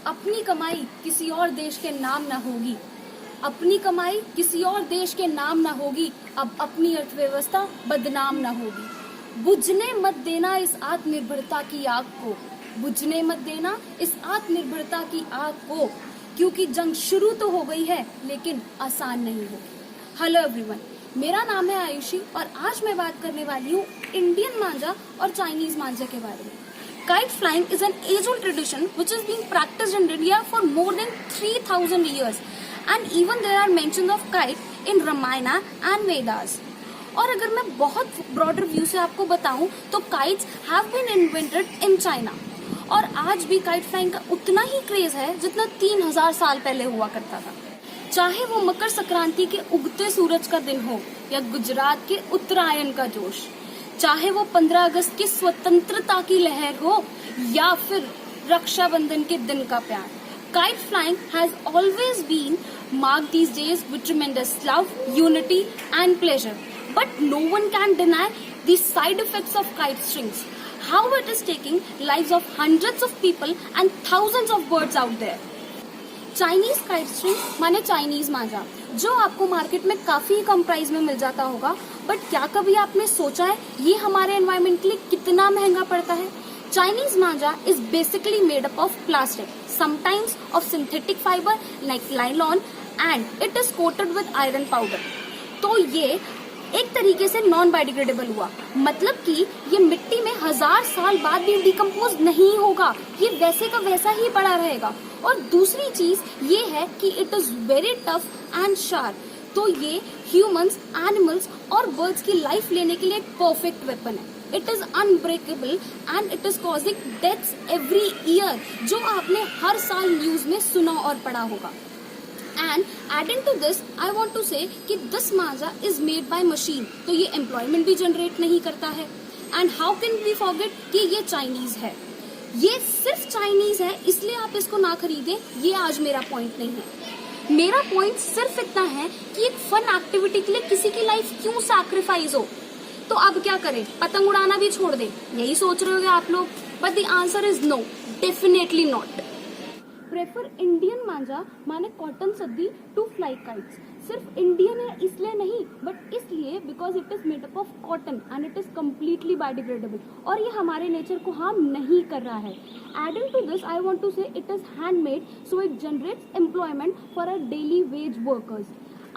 अपनी कमाई किसी और देश के नाम न होगी। अपनी कमाई किसी और देश के नाम न होगी। अब अपनी अर्थव्यवस्था बदनाम न होगी। बुझने मत देना इस आत्मनिर्भरता की आग को। बुझने मत देना इस आत्मनिर्भरता की आग को, क्योंकि जंग शुरू तो हो गई है लेकिन आसान नहीं होगी। हेलो एवरीवन, मेरा नाम है आयुषी और आज मैं बात करने वाली हूँ इंडियन मांझा और चाइनीज मांझा के बारे में। Kite flying is an age-old tradition which is being practiced in India for more than 3000 years, and even there are mentions of kite in Ramayana and Vedas. और अगर मैं बहुत ब्रॉडर व्यू से आपको बताऊं तो kites have been invented in China, और आज भी काइट फ्लाइंग का उतना ही क्रेज है जितना 3000 साल पहले हुआ करता था। चाहे वो मकर संक्रांति के उगते सूरज का दिन हो या गुजरात के उत्तरायण का जोश, चाहे वो 15 अगस्त की स्वतंत्रता की लहर हो या फिर रक्षाबंधन के दिन का प्यार, kite flying has always been marked these days with tremendous love, unity and pleasure. But no one can deny the side effects of kite strings, how it is taking lives of hundreds of people and thousands of birds out there. Chinese kite string माने Chinese मांझा, जो आपको market में काफी कम price में मिल जाता होगा, but क्या कभी आपने सोचा है ये हमारे एनवायरमेंट के लिए कितना महंगा पड़ता है? Chinese Manjha is basically made up of plastic, sometimes of synthetic fibre like nylon, and it is coated with iron powder. तो ये एक तरीके से नॉन बायोडिग्रेडेबल हुआ, मतलब कि ये मिट्टी में 1000 साल बाद भी डिकम्पोज नहीं होगा, ये वैसे का वैसा ही पड़ा रहेगा. और दूसरी चीज ये है कि it is very tough and sharp, तो ये ह्यूमंस, एनिमल्स और बर्ड्स की लाइफ लेने के लिए एक परफेक्ट वेपन है. It is unbreakable and it is causing deaths every year, जो आपने हर साल न्यूज में सुना और पढ़ा होगा. And adding to this, I want to say कि this Manjha is made by machine, तो ये एम्प्लॉयमेंट भी जनरेट नहीं करता है. And how can we forget कि ये चाइनीज है. ये सिर्फ चाइनीज है इसलिए आप इसको ना खरीदें, ये आज मेरा पॉइंट नहीं है. मेरा पॉइंट सिर्फ इतना है कि एक फन एक्टिविटी के लिए किसी की लाइफ क्यों सैक्रिफाइस हो. तो अब क्या करें, पतंग उड़ाना भी छोड़ दें, यही सोच रहे होंगे आप लोग. But the answer is no, definitely not. Prefer Indian manjha माने cotton saddi to fly kites. सिर्फ इंडियन है इसलिए नहीं, बट इसलिए because it is made up of cotton and it is completely biodegradable, और ये हमारे नेचर को हार्म नहीं कर रहा है. Adding to this I want to say it is handmade, so it generates employment for a daily wage workers.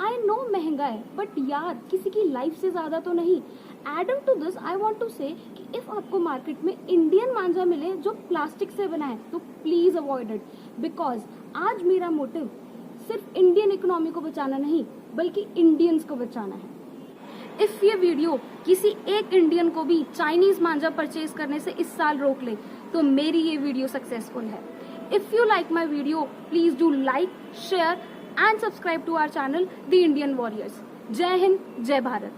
I know महंगा है, बट यार किसी की लाइफ से ज्यादा तो नहीं. Adding to this I want to say कि इफ आपको मार्केट में इंडियन मांझा मिले जो प्लास्टिक से बना है तो प्लीज अवॉइड इट, बिकॉज आज मेरा मोटिव सिर्फ इंडियन इकोनॉमी को बचाना नहीं बल्कि इंडियंस को बचाना है. इफ ये वीडियो किसी एक इंडियन को भी चाइनीज मांझा परचेज करने से इस साल रोक ले तो मेरी ये वीडियो सक्सेसफुल है. If you like my video please do like, share and subscribe to our channel the Indian warriors. जय हिंद, जय भारत.